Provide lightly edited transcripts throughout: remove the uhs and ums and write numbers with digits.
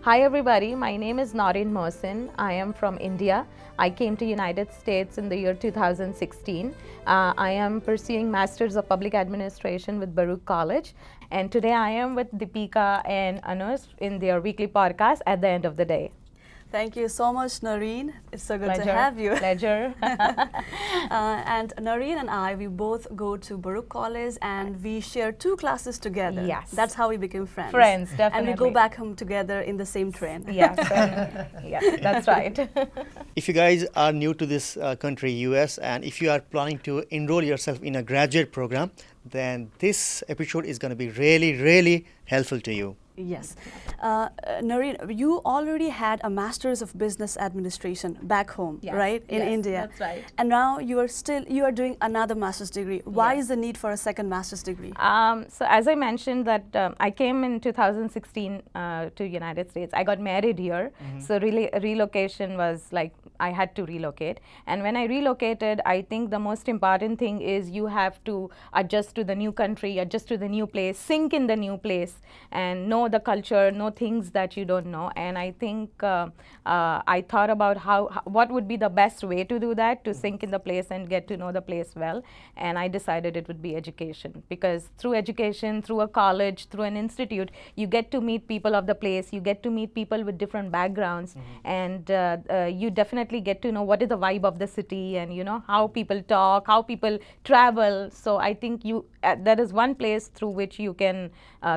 Hi everybody, my name is Nourine Mohsin. I am from India. I came to United States in the year 2016. I am pursuing Masters of Public Administration with Baruch College. And today I am with Dipika and Anuz in their weekly podcast at the end of the day. Thank you so much, Nourine. It's so good Pleasure. to have you. Pleasure. And Nourine and I, we both go to Baruch College and we share 2 classes together. Yes. That's how we became friends. Friends, definitely. And we go back home together in the same train. Yes, yes, that's right. If you guys are new to this country, US, and if you are planning to enroll yourself in a graduate program, then this episode is going to be really helpful to you. Yes. Nourine, you already had a Master's of Business Administration back home, Yes, right? In yes, India. that's right. And now you are doing another master's degree. Why is the need for a second master's degree? So as I mentioned that I came in 2016 to United States. I got married here. So really relocation was like I had to relocate. And when I relocated, I think the most important thing is you have to adjust to the new country, adjust to the new place, sink in the new place, and know the culture, know things that you don't know. And I think I thought about what would be the best way to do that, to sink in the place and get to know the place well. And I decided it would be education, because through education, through a college, through an institute, you get to meet people of the place, you get to meet people with different backgrounds, and you definitely get to know what is the vibe of the city, and you know how people talk, how people travel. So I think that is one place through which you can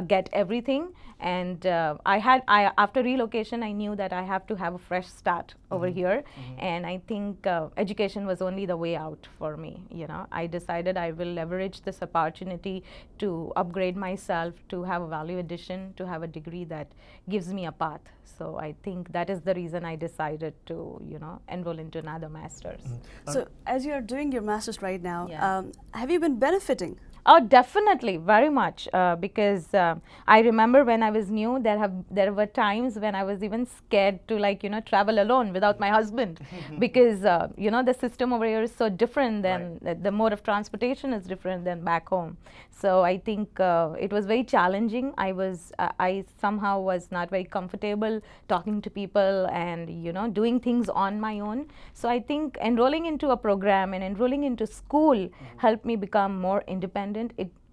get everything. And after relocation, I knew that I have to have a fresh start over here, and I think education was only the way out for me. You know, I decided I will leverage this opportunity to upgrade myself, to have a value addition, to have a degree that gives me a path. So I think that is the reason I decided to, enroll into another master's. So as you are doing your master's right now, Yeah. have you been benefiting? Oh, definitely, very much. Because I remember when I was new, there were times when I was even scared to travel alone without my husband, because the system over here is so different than the mode of transportation is different than back home. So I think it was very challenging. I somehow was not very comfortable talking to people and doing things on my own. So I think enrolling into a program and enrolling into school helped me become more independent.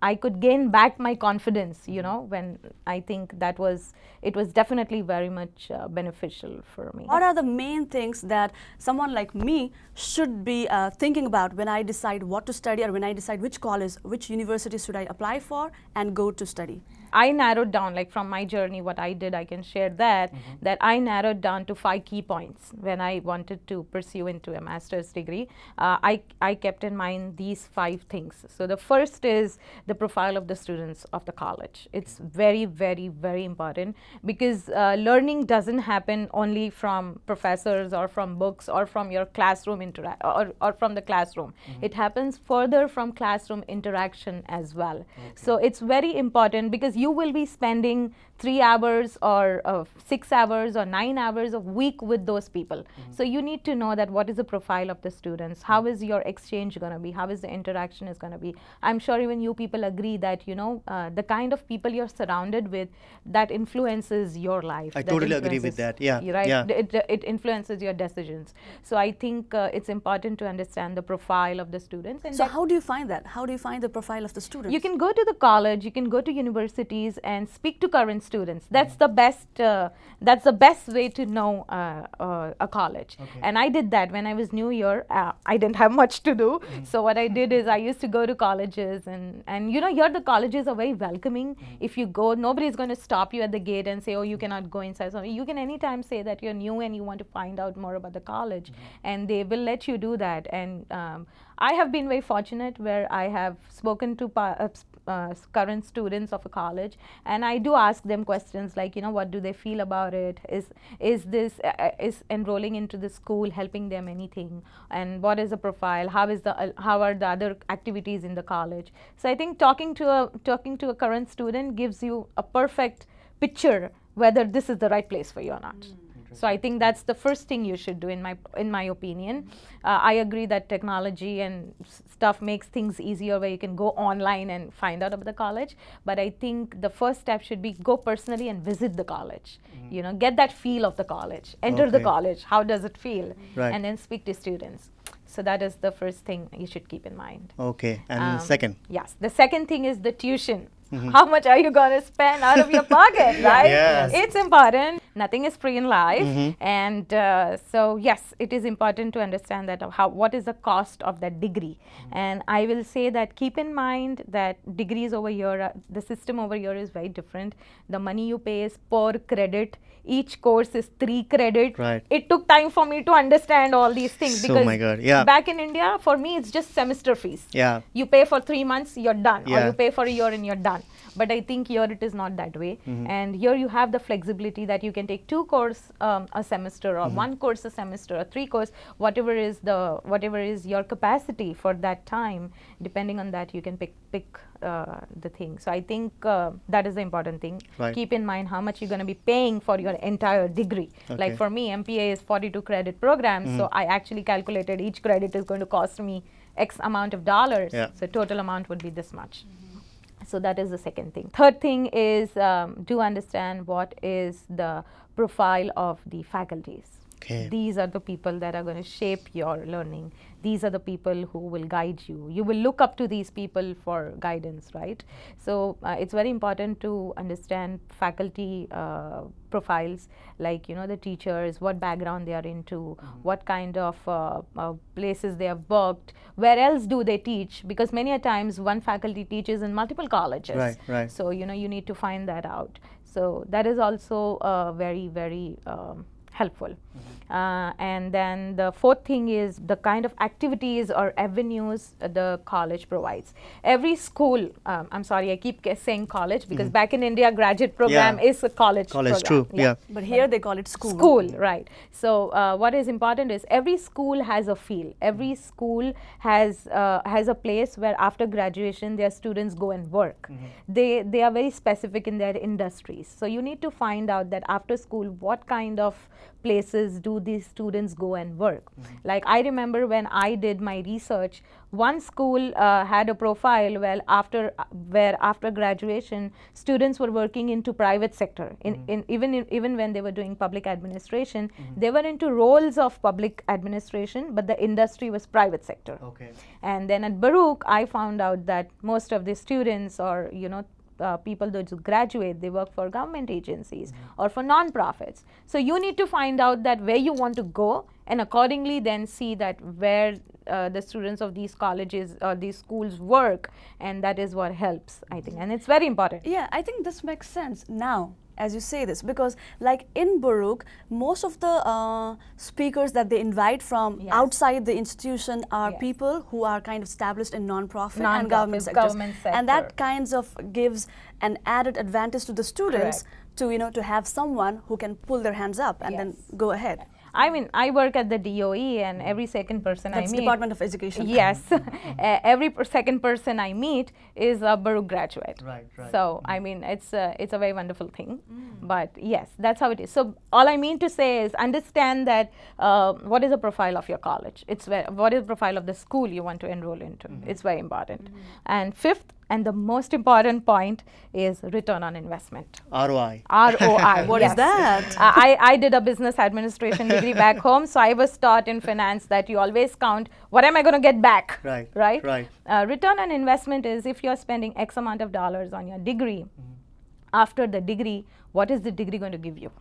I could gain back my confidence, when I think it was definitely very much beneficial for me. What are the main things that someone like me should be thinking about when I decide what to study, or when I decide which college, which university should I apply for and go to study? I narrowed down, like from my journey, what I did, I can share that I narrowed down to 5 key points when I wanted to pursue into a master's degree. I kept in mind these 5 things. So the first is the profile of the students of the college. It's very important, because learning doesn't happen only from professors or from books or from your classroom or from the classroom. It happens further from classroom interaction as well. So it's very important, because you will be spending 3 hours or 6 hours or 9 hours a week with those people. So you need to know that what is the profile of the students, how is your exchange going to be, how is the interaction is going to be. I'm sure even you people agree that the kind of people you're surrounded with, that influences your life. I totally agree with that. Yeah. Right? Yeah. It influences your decisions. So I think it's important to understand the profile of the students. And so how do you find that? How do you find the profile of the students? You can go to the college, you can go to universities and speak to current students. That's the best way to know a college. Okay. And I did that when I was new here. I didn't have much to do. So what I did is I used to go to colleges, and here the colleges are very welcoming. If you go, nobody's going to stop you at the gate and say, oh, you cannot go inside. So you can anytime say that you're new and you want to find out more about the college, and they will let you do that. And I have been very fortunate where I have spoken to current students of a college, and I do ask them questions like, what do they feel about it? Is enrolling into the school helping them anything? And what is the profile? How are the other activities in the college? So I think talking to a current student gives you a perfect picture whether this is the right place for you or not. So I think that's the first thing you should do, in my opinion. I agree that technology and stuff makes things easier, where you can go online and find out about the college. But I think the first step should be go personally and visit the college. You know, get that feel of the college. Enter the Okay. college. How does it feel? Right. And then speak to students. So that is the first thing you should keep in mind. Okay. And second. Yes. The second thing is the tuition. How much are you going to spend out of your pocket, right? Yes. It's important. Nothing is free in life. And so, yes, it is important to understand that what is the cost of that degree. And I will say that keep in mind that degrees over here, the system over here is very different. The money you pay is per credit. Each course is 3 credit. Right. It took time for me to understand all these things, So, because my God, yeah. back in India, for me, it's just semester fees. Yeah. You pay for 3 months, you're done. Or Yeah. you pay for a year and you're done. But I think here it is not that way. And here you have the flexibility that you can take 2 courses a semester, or 1 course a semester, or 3 course, whatever is your capacity for that time. Depending on that, you can pick the thing. So I think that is the important thing. Right. Keep in mind how much you're going to be paying for your entire degree. Like Okay. for me, MPA is 42 credit program. So I actually calculated each credit is going to cost me X amount of dollars. Yeah. So total amount would be this much. So that is the second thing. Third thing is do understand what is the profile of the faculties. Okay. These are the people that are going to shape your learning. These are the people who will guide you. You will look up to these people for guidance, right? So it's very important to understand faculty profiles, like, you know, the teachers, what background they are into, what kind of places they have worked, where else do they teach, because many a times one faculty teaches in multiple colleges. Right, right. So, you know, you need to find that out. So that is also very, very helpful. And then the fourth thing is the kind of activities or avenues the college provides. Every school, I'm sorry, I keep saying college, because back in India, graduate program Yeah. is a college College, program. true. Yeah. But here they call it school. School, right. So what is important is every school has a field. Every school has a place where after graduation their students go and work. They are very specific in their industries. So you need to find out that after school what kind of places do these students go and work. Like I remember when I did my research, one school had a profile where after graduation students were working into private sector. Even when they were doing public administration, they were into roles of public administration, but the industry was private sector. Okay. And then at Baruch, I found out that most of the students, or you know, people that graduate, they work for government agencies or for non-profits. So you need to find out that where you want to go, and accordingly then see that where the students of these colleges or these schools work, and that is what helps, I think, and it's very important. Yeah, I think this makes sense now as you say this, because like in Baruch, most of the speakers that they invite from Yes. outside the institution are Yes. people who are kind of established in non-profit and Non-profit, government sectors. government And that sector. kinds of gives an added advantage to the students to, you know, to have someone who can pull their hands up and then Yes. go ahead. I mean, I work at the DOE, and every second person That's I meet, Department of Education. yes, every second person I meet is a Baruch graduate. Right, right. So I mean, it's a very wonderful thing. But yes, that's how it is. So all I mean to say is understand that what is the profile of your college? What is the profile of the school you want to enroll into? It's very important. And fifth, and the most important point, is return on investment. ROI. ROI. What is that? I did a business administration degree back home, so I was taught in finance that you always count what am I going to get back. Right. Right. Right. Return on investment is if you're spending X amount of dollars on your degree, after the degree, what is the degree going to give you?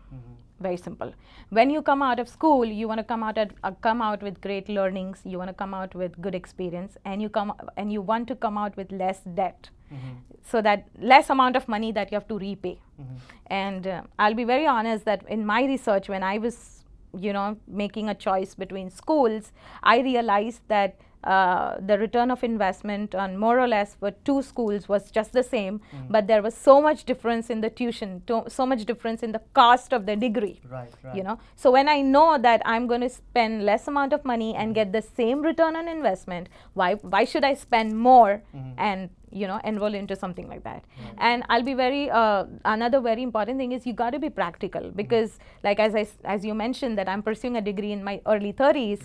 Very simple. When you come out of school, you want to come out with great learnings. You want to come out with good experience, and you want to come out with less debt, so that less amount of money that you have to repay. And I'll be very honest that in my research, when I was, you know, making a choice between schools, I realized that the return of investment on more or less for 2 schools was just the same, but there was so much difference in the tuition, so much difference in the cost of the degree. Right, right. You know, so when I know that I'm going to spend less amount of money and get the same return on investment, why should I spend more and enroll into something like that. And I'll be another very important thing is you got to be practical, because like as you mentioned that I'm pursuing a degree in my early 30s.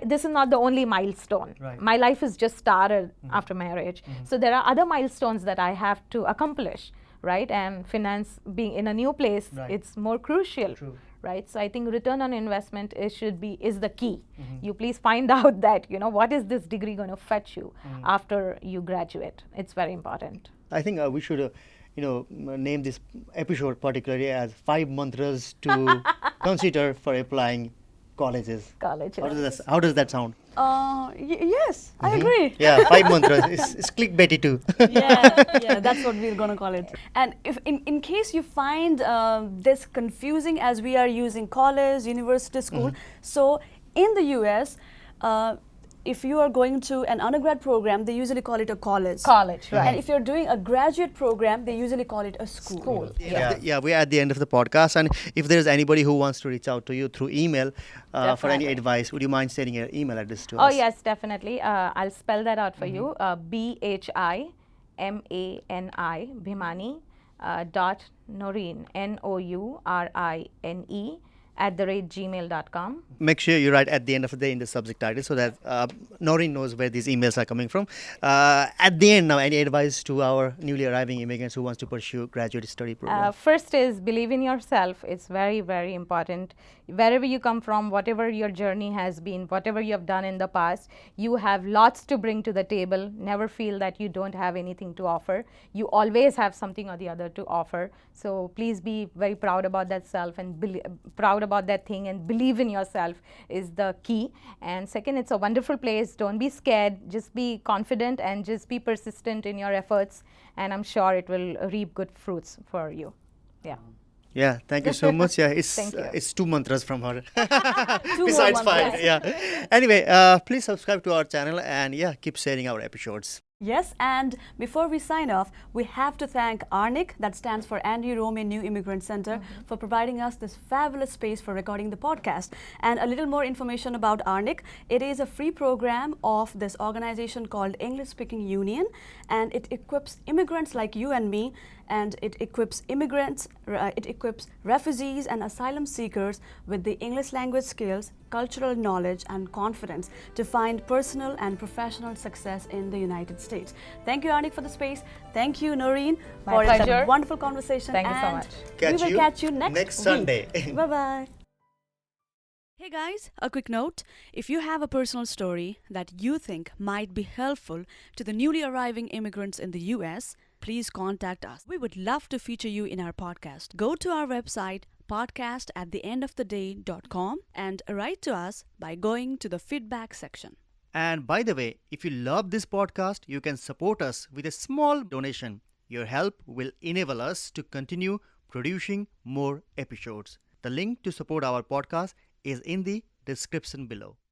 This is not the only milestone. My life is just started after marriage. So there are other milestones that I have to accomplish, right? And finance being in a new place, it's more crucial. Right, so I think return on investment is the key. You please find out that what is this degree going to fetch you after you graduate. It's very important. I think we should name this episode particularly as 5 mantras to consider for applying colleges. How does that sound? Yes, I agree. Yeah, 5 mantras. It's clickbaity too. yeah, that's what we're going to call it. And if in case you find this confusing, as we are using college, university, school, so in the US, if you are going to an undergrad program, they usually call it a college. College, right. And if you're doing a graduate program, they usually call it a school. Yeah, we're at the end of the podcast, and if there's anybody who wants to reach out to you through email for any advice, would you mind sending your email address to us? Oh yes, definitely. I'll spell that out for you. bhimani, bhimani, .nourine, nourine @gmail.com. Make sure you write at the end of the day in the subject title so that Nourine knows where these emails are coming from. At the end now, any advice to our newly arriving immigrants who wants to pursue graduate study program? First is believe in yourself. It's very, very important. Wherever you come from, whatever your journey has been, whatever you have done in the past, you have lots to bring to the table. Never feel that you don't have anything to offer. You always have something or the other to offer. So please be very proud about that self and proud about that thing, and believe in yourself is the key. And second, it's a wonderful place. Don't be scared. Just be confident and just be persistent in your efforts, and I'm sure it will reap good fruits for you. Yeah, thank you so much. Yeah, it's 2 mantras from her. Besides 5. Yeah. Anyway, please subscribe to our channel and keep sharing our episodes. Yes, and before we sign off, we have to thank ARNIC, that stands for Anti-Rome New Immigrant Center, for providing us this fabulous space for recording the podcast. And a little more information about ARNIC. It is a free program of this organization called English Speaking Union, and it equips immigrants like you and me, and it equips refugees and asylum seekers with the English language skills, cultural knowledge and confidence to find personal and professional success in the United States. Thank you, Arnik, for the space. Thank you, Nourine, for a wonderful conversation. Thank you so much. We will catch you next Sunday. Bye-bye. Hey guys, a quick note. If you have a personal story that you think might be helpful to the newly arriving immigrants in the US, please contact us. We would love to feature you in our podcast. Go to our website, podcast@theendoftheday.com, and write to us by going to the feedback section. And by the way, if you love this podcast, you can support us with a small donation. Your help will enable us to continue producing more episodes. The link to support our podcast is in the description below.